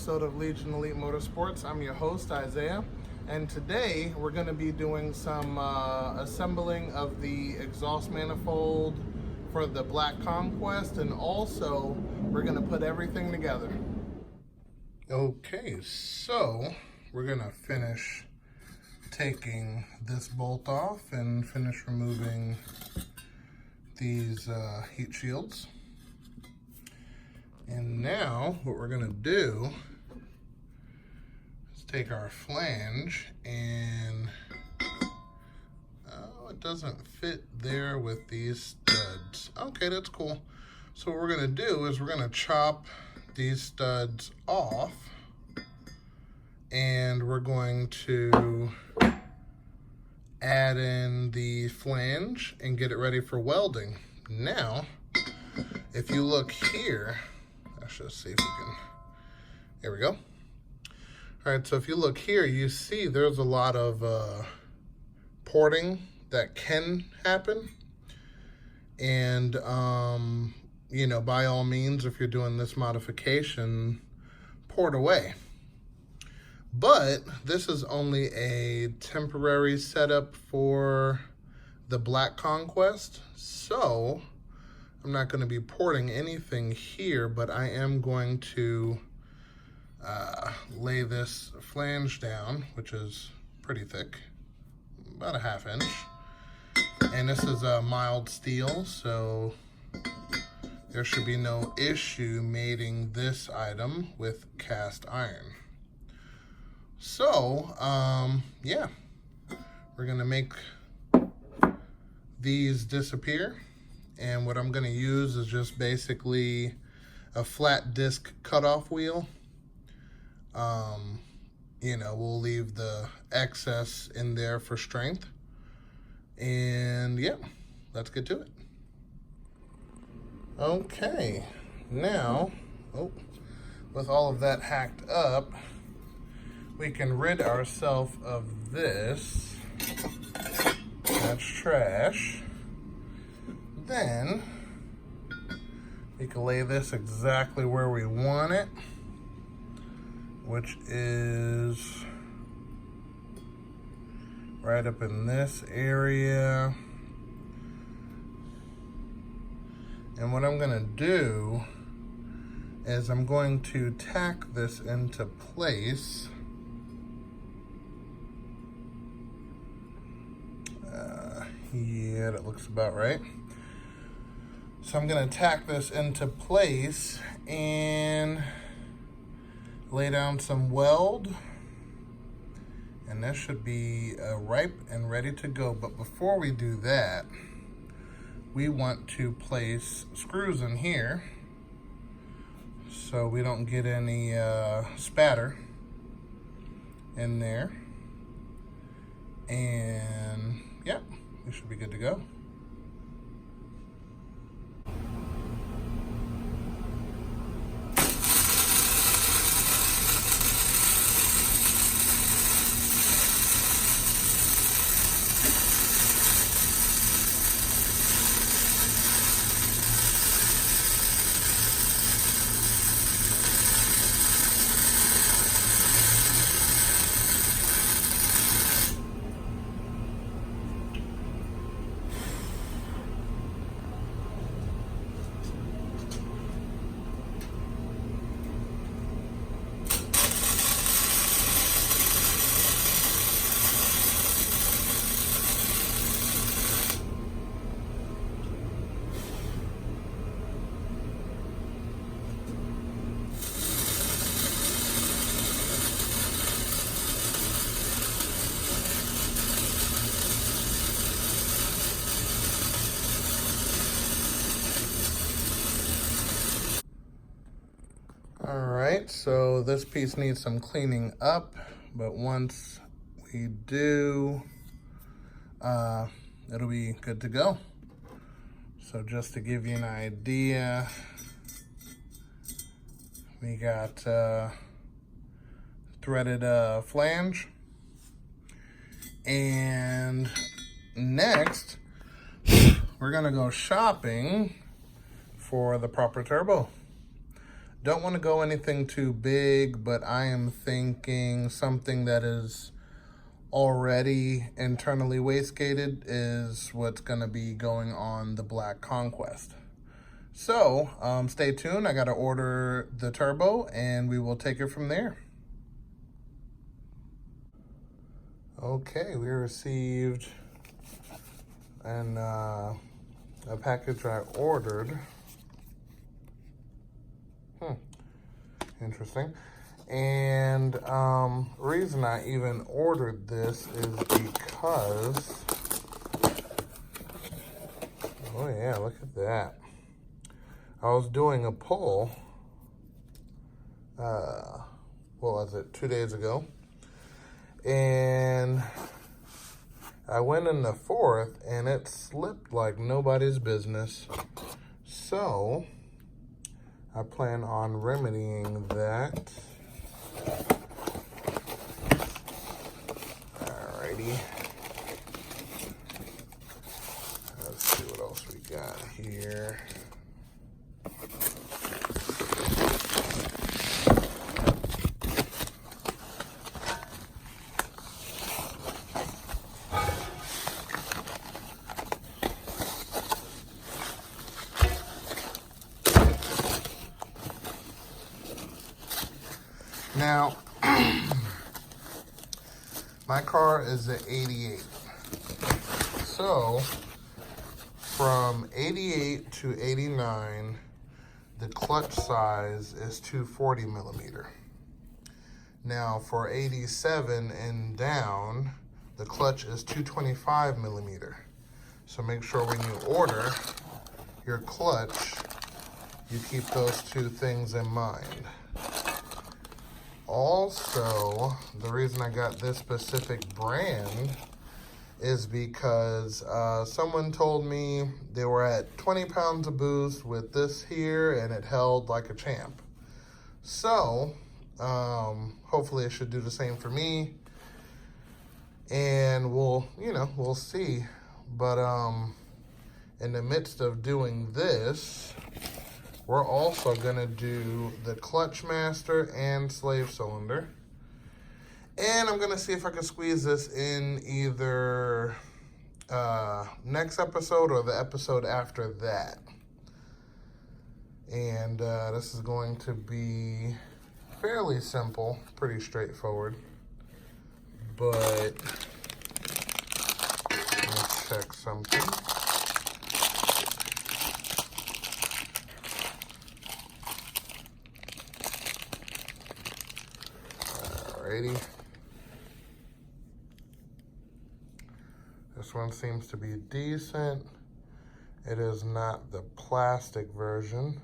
episode of Legion Elite Motorsports. I'm your host, Isaiah, and today we're going to be doing some assembling of the exhaust manifold for the black conquest, and also we're going to put everything together. Okay, so we're going to finish taking this bolt off and finish removing these heat shields. And now what we're going to do is take our flange and it doesn't fit there with these studs. Okay, that's cool. So what we're going to do is we're going to chop these studs off and we're going to add in the flange and get it ready for welding. Now, if you look here, let's just see if we can, there we go. All right, so if you look here, you see there's a lot of porting that can happen. And, you know, by all means, if you're doing this modification, port away. But this is only a temporary setup for the black conquest. So I'm not going to be porting anything here, but I am going to lay this flange down, which is pretty thick, about a ½ inch. And this is a mild steel, so there should be no issue mating this item with cast iron. So, yeah, we're going to make these disappear. And what I'm going to use is just basically a flat disc cutoff wheel. You know, we'll leave the excess in there for strength. And yeah, let's get to it. Okay, now, with all of that hacked up, we can rid ourselves of this. That's trash. Then we can lay this exactly where we want it, which is right up in this area. And what I'm going to do is I'm going to tack this into place. Yeah, that looks about right. So I'm going to tack this into place and lay down some weld. And this should be ripe and ready to go. But before we do that, we want to place screws in here so we don't get any spatter in there. And yeah, we should be good to go. All right, so this piece needs some cleaning up, but once we do, it'll be good to go. So just to give you an idea, we got threaded flange, and next we're gonna go shopping for the proper turbo. Don't want to go anything too big, but I am thinking something that is already internally wastegated is what's going to be going on the black Conquest. So stay tuned. I got to order the turbo and we will take it from there. Okay, we received a package I ordered. Interesting. And reason I even ordered this is because, oh yeah, look at that. I was doing a pull, what was it, 2 days ago, and I went in the fourth and it slipped like nobody's business. So I plan on remedying that. Alrighty. Let's see what else we got here. Now, my car is an 88. So, from 88 to 89, the clutch size is 240 millimeter. Now, for 87 and down, the clutch is 225 millimeter. So make sure when you order your clutch, you keep those two things in mind. Also, the reason I got this specific brand is because someone told me they were at 20 pounds of boost with this here and it held like a champ. So, hopefully it should do the same for me. And we'll see. But in the midst of doing this, we're also gonna do the clutch master and slave cylinder. And I'm gonna see if I can squeeze this in either next episode or the episode after that. And this is going to be fairly simple, pretty straightforward. But let's check something. Alrighty. This one seems to be decent. It is not the plastic version,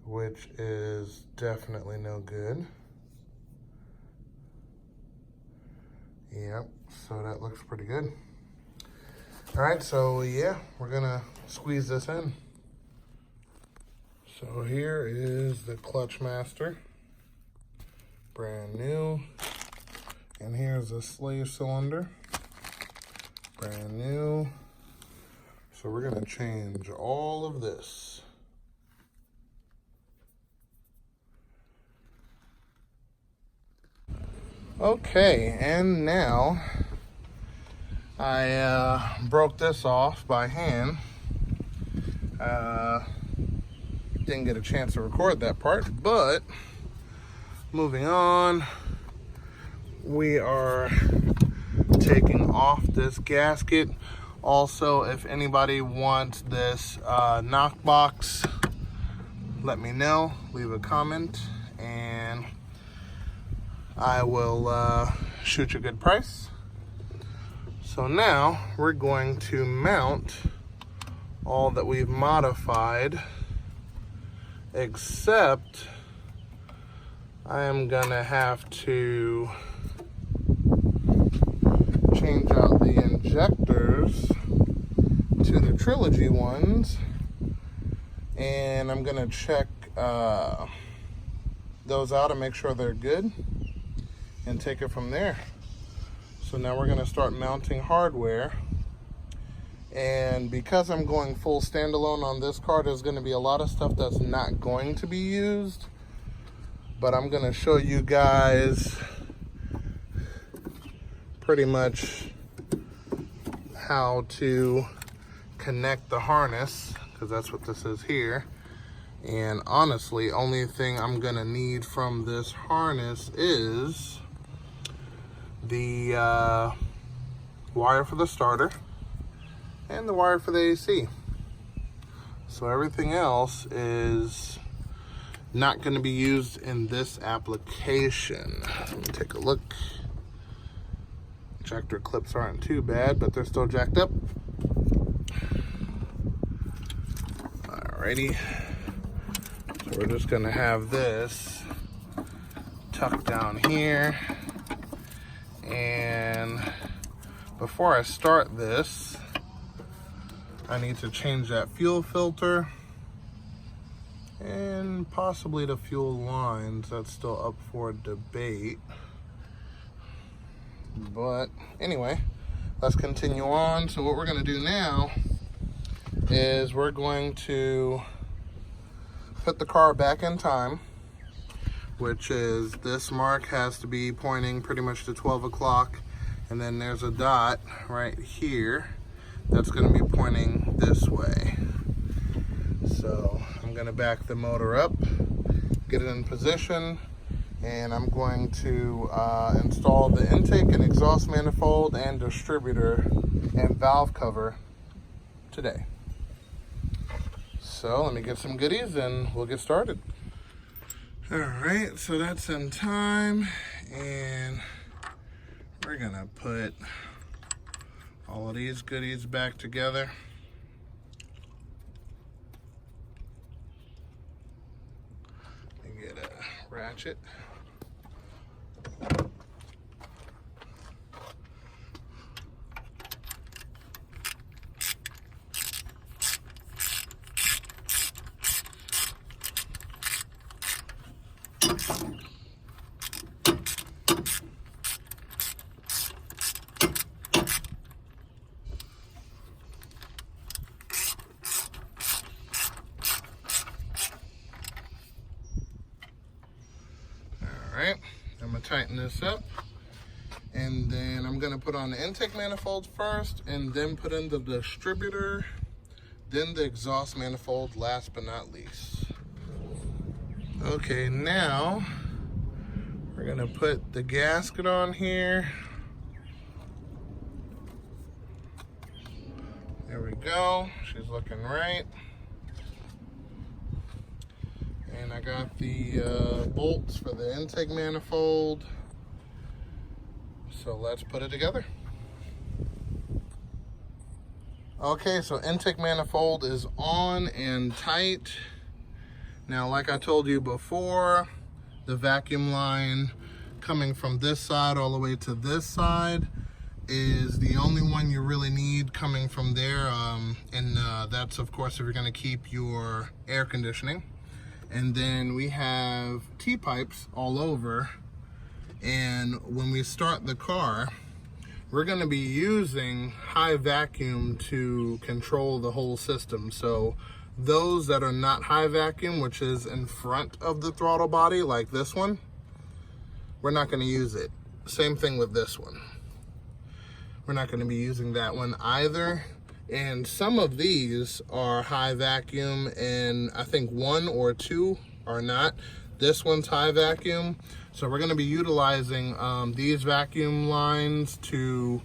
which is definitely no good. Yep, so that looks pretty good. Alright, so yeah, we're gonna squeeze this in. So here is the clutch master. Brand new. And here's the slave cylinder. Brand new. So we're gonna change all of this. Okay, and now I broke this off by hand. Didn't get a chance to record that part, but moving on, we are taking off this gasket. Also, if anybody wants this knock box, let me know, leave a comment, and I will shoot you a good price. So now we're going to mount all that we've modified, except I am gonna have to change out the injectors to the Trilogy ones, and I'm gonna check those out and make sure they're good and take it from there. So now we're gonna start mounting hardware, And because I'm going full standalone on this car, there's going to be a lot of stuff that's not going to be used. But I'm going to show you guys pretty much how to connect the harness, because that's what this is here. And honestly, only thing I'm going to need from this harness is the wire for the starter and the wire for the AC. So everything else is not going to be used in this application. Let me take a look. Injector clips aren't too bad, but they're still jacked up. Alrighty. So we're just going to have this tucked down here. And before I start this, I need to change that fuel filter and possibly the fuel lines. That's still up for debate. But anyway, let's continue on. So what we're going to do now is we're going to put the car back in time, which is this mark has to be pointing pretty much to 12 o'clock. And then there's a dot right here that's going to be pointing this way. So I'm going to back the motor up, get it in position, and I'm going to install the intake and exhaust manifold and distributor and valve cover today. So let me get some goodies and we'll get started. All right, so that's in time, and we're gonna put all of these goodies back together. Let me get a ratchet. Alright, I'm going to tighten this up, and then I'm going to put on the intake manifold first, and then put in the distributor, then the exhaust manifold last but not least. Okay, now we're going to put the gasket on here. There we go, she's looking right. And I got the bolts for the intake manifold. So let's put it together. Okay, so intake manifold is on and tight. Now, like I told you before, the vacuum line coming from this side all the way to this side is the only one you really need coming from there. And that's, of course, if you're going to keep your air conditioning. And then we have T-pipes all over. And when we start the car, we're going to be using high vacuum to control the whole system. So those that are not high vacuum, which is in front of the throttle body, like this one, we're not going to use it. Same thing with this one. We're not going to be using that one either. And some of these are high vacuum, and I think one or two are not. This one's high vacuum. So we're going to be utilizing these vacuum lines to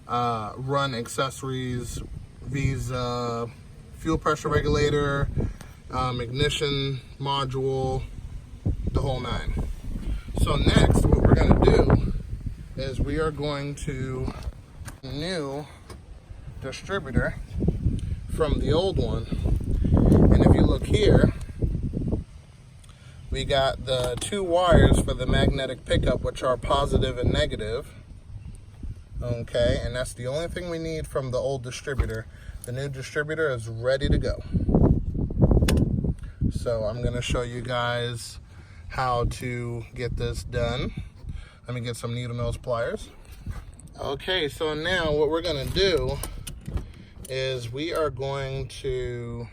run accessories, these fuel pressure regulator, ignition module, the whole nine. So next, what we're going to do is we are going to new distributor from the old one. And if you look here, we got the two wires for the magnetic pickup, which are positive and negative. Okay, and that's the only thing we need from the old distributor. The new distributor is ready to go. So I'm going to show you guys how to get this done. Let me get some needle nose pliers. Okay, so now what we're going to do is we are going to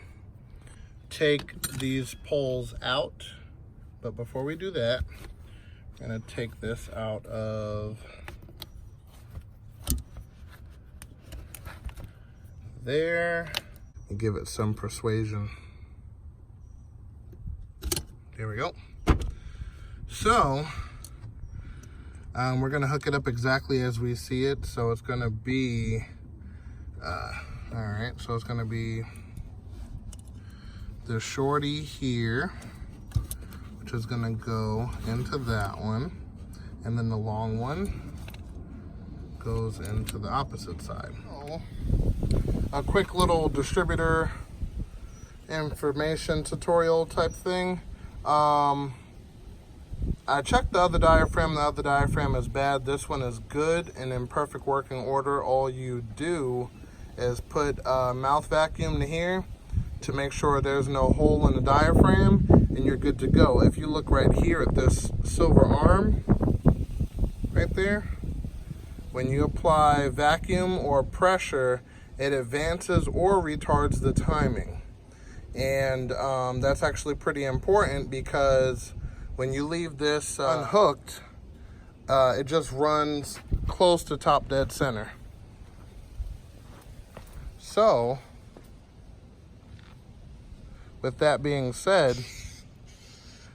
take these poles out. But before we do that, I'm going to take this out of there and give it some persuasion. There we go. So we're going to hook it up exactly as we see it. So it's going to be, all right, so it's going to be the shorty here, which is going to go into that one, and then the long one goes into the opposite side. So, a quick little distributor information tutorial type thing. I checked the other diaphragm. The other diaphragm is bad. This one is good and in perfect working order. All you do is put a mouth vacuum to here to make sure there's no hole in the diaphragm, and you're good to go. If you look right here at this silver arm, right there, when you apply vacuum or pressure, it advances or retards the timing. And that's actually pretty important, because when you leave this unhooked, it just runs close to top dead center. So, with that being said,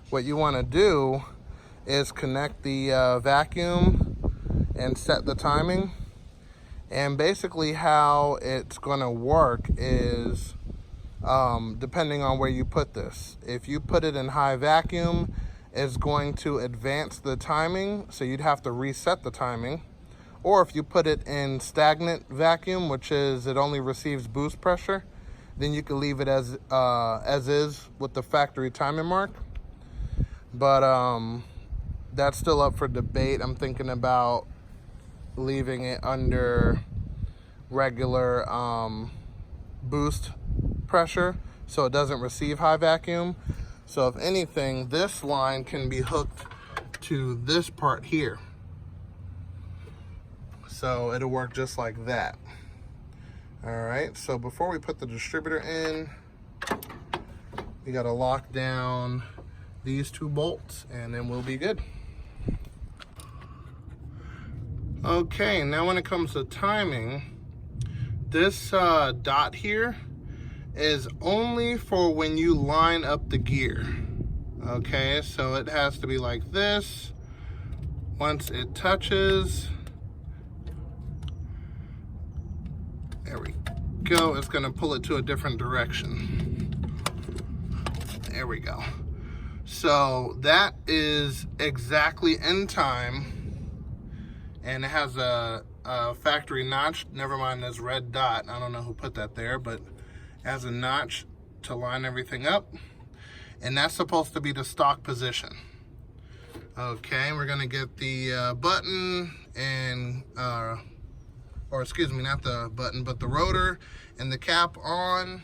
what you want to do is connect the vacuum and set the timing. And basically how it's going to work is depending on where you put this. If you put it in high vacuum, it's going to advance the timing, so you'd have to reset the timing. Or if you put it in stagnant vacuum, which is it only receives boost pressure, then you can leave it as is with the factory timing mark. But that's still up for debate. I'm thinking about leaving it under regular boost pressure so it doesn't receive high vacuum. So if anything, this line can be hooked to this part here. So it'll work just like that. All right, so before we put the distributor in, we gotta lock down these two bolts and then we'll be good. Okay, now when it comes to timing, this dot here is only for when you line up the gear. Okay, so it has to be like this. Once it touches, there we go, it's gonna pull it to a different direction. There we go. So that is exactly in time, and it has a factory notch. Never mind this red dot, I don't know who put that there, but it has a notch to line everything up, and that's supposed to be the stock position. Okay, we're gonna get the button and or excuse me, not the button, but the rotor and the cap on,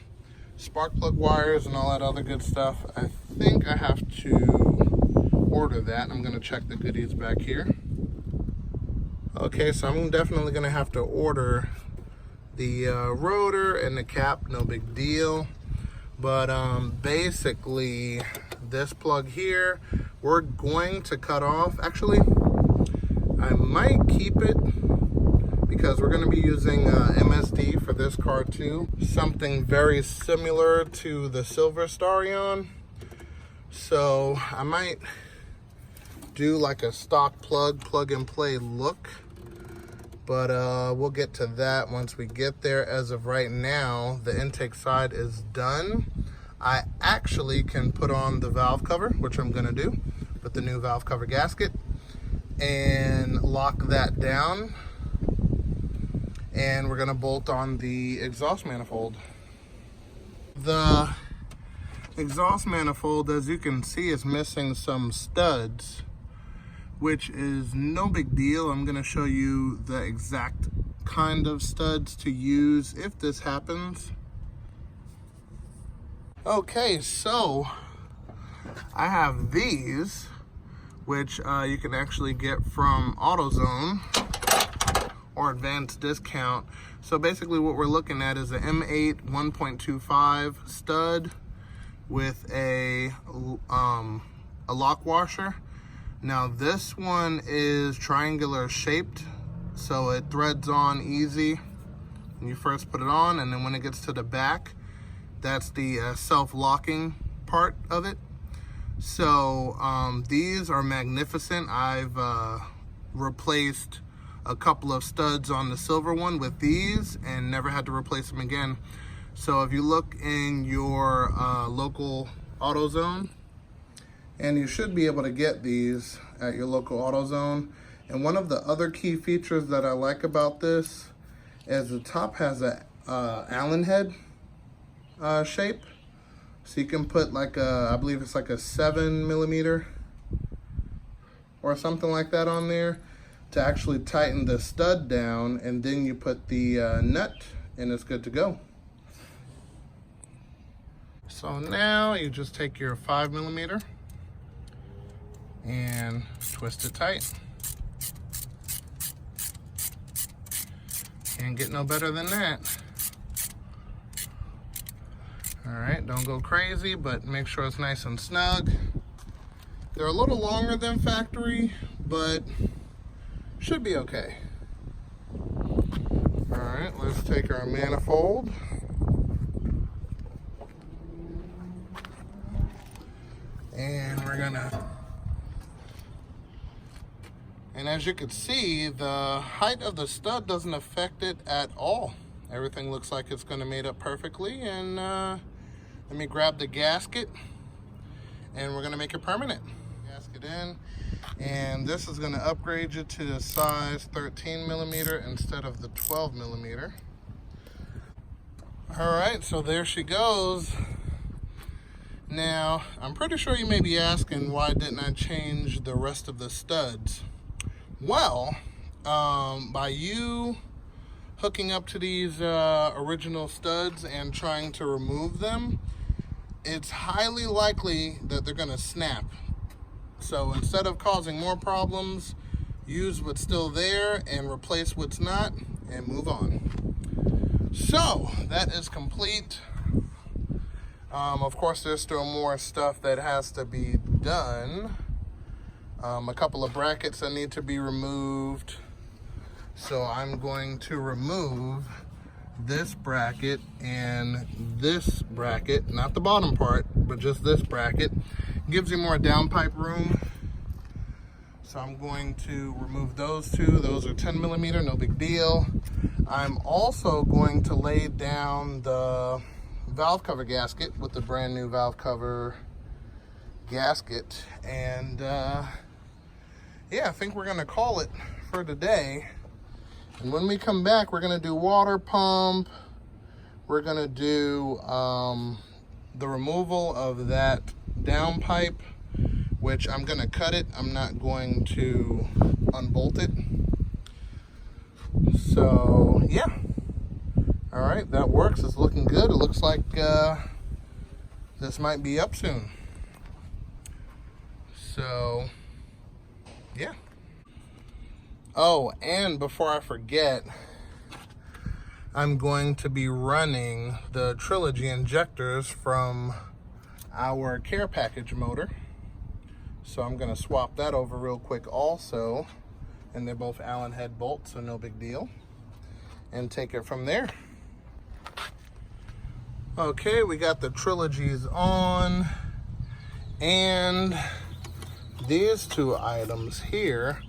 spark plug wires and all that other good stuff. I think I have to order that. I'm gonna check the goodies back here. Okay, so I'm definitely gonna have to order the rotor and the cap, no big deal. But basically this plug here, we're going to cut off. Actually, I might keep it because we're going to be using MSD for this car too. Something very similar to the silver Starion. So I might do like a stock plug and play look. But we'll get to that once we get there. As of right now, the intake side is done. I actually can put on the valve cover, which I'm gonna do with the new valve cover gasket, and lock that down. And we're gonna bolt on the exhaust manifold. The exhaust manifold, as you can see, is missing some studs, which is no big deal. I'm gonna show you the exact kind of studs to use if this happens. Okay, so I have these, which you can actually get from AutoZone, or advanced discount. So basically what we're looking at is a M8 1.25 stud with a lock washer. Now this one is triangular shaped, so it threads on easy when you first put it on, and then when it gets to the back, that's the self-locking part of it. So these are magnificent. I've replaced a couple of studs on the silver one with these and never had to replace them again. So if you look in your local AutoZone, and you should be able to get these at your local AutoZone. And one of the other key features that I like about this is the top has a Allen head shape. So you can put like a, I believe it's like a 7mm or something like that on there to actually tighten the stud down, and then you put the nut and it's good to go. So now you just take your 5mm and twist it tight. Can't get no better than that. All right, don't go crazy, but make sure it's nice and snug. They're a little longer than factory, but should be okay. All right, let's take our manifold. And we're gonna, and as you can see, the height of the stud doesn't affect it at all. Everything looks like it's gonna mate up perfectly. And let me grab the gasket and we're gonna make it permanent. Gasket in, and this is gonna upgrade you to the size 13mm instead of the 12mm. All right, so there she goes. Now, I'm pretty sure you may be asking, why didn't I change the rest of the studs? Well, by you hooking up to these original studs and trying to remove them, it's highly likely that they're gonna snap. So instead of causing more problems, use what's still there and replace what's not and move on. So that is complete. Of course, there's still more stuff that has to be done. A couple of brackets that need to be removed. So I'm going to remove this bracket and this bracket, not the bottom part, but just this bracket. Gives you more downpipe room. So I'm going to remove those two. Those are 10mm, no big deal. I'm also going to lay down the valve cover gasket with the brand new valve cover gasket, and yeah, I think we're gonna call it for today. And when we come back, we're gonna do water pump, we're gonna do the removal of that downpipe, which I'm gonna cut it, I'm not going to unbolt it. So yeah. All right, that works. It's looking good. It looks like this might be up soon. So, yeah. Oh, and before I forget, I'm going to be running the Trilogy injectors from our care package motor. So I'm going to swap that over real quick also. And they're both Allen head bolts, so no big deal. And take it from there. Okay, we got the Trilogies on, and these two items here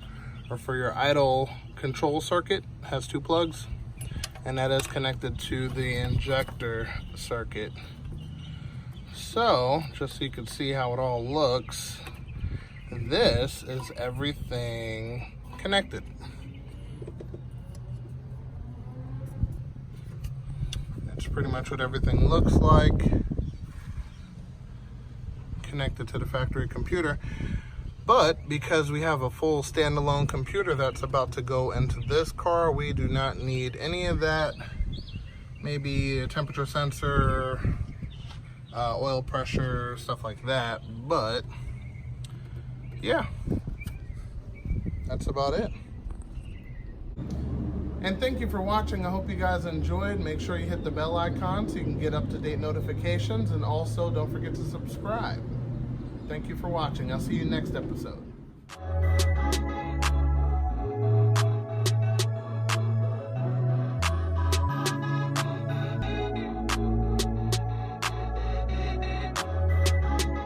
are for your idle control circuit. It has two plugs, and that is connected to the injector circuit. So, just so you can see how it all looks, this is everything connected. Pretty much what everything looks like, connected to the factory computer. But because we have a full standalone computer that's about to go into this car, we do not need any of that. Maybe a temperature sensor, oil pressure, stuff like that. But yeah, that's about it. And thank you for watching. I hope you guys enjoyed. Make sure you hit the bell icon so you can get up-to-date notifications, and also don't forget to subscribe. Thank you for watching. I'll see you next episode.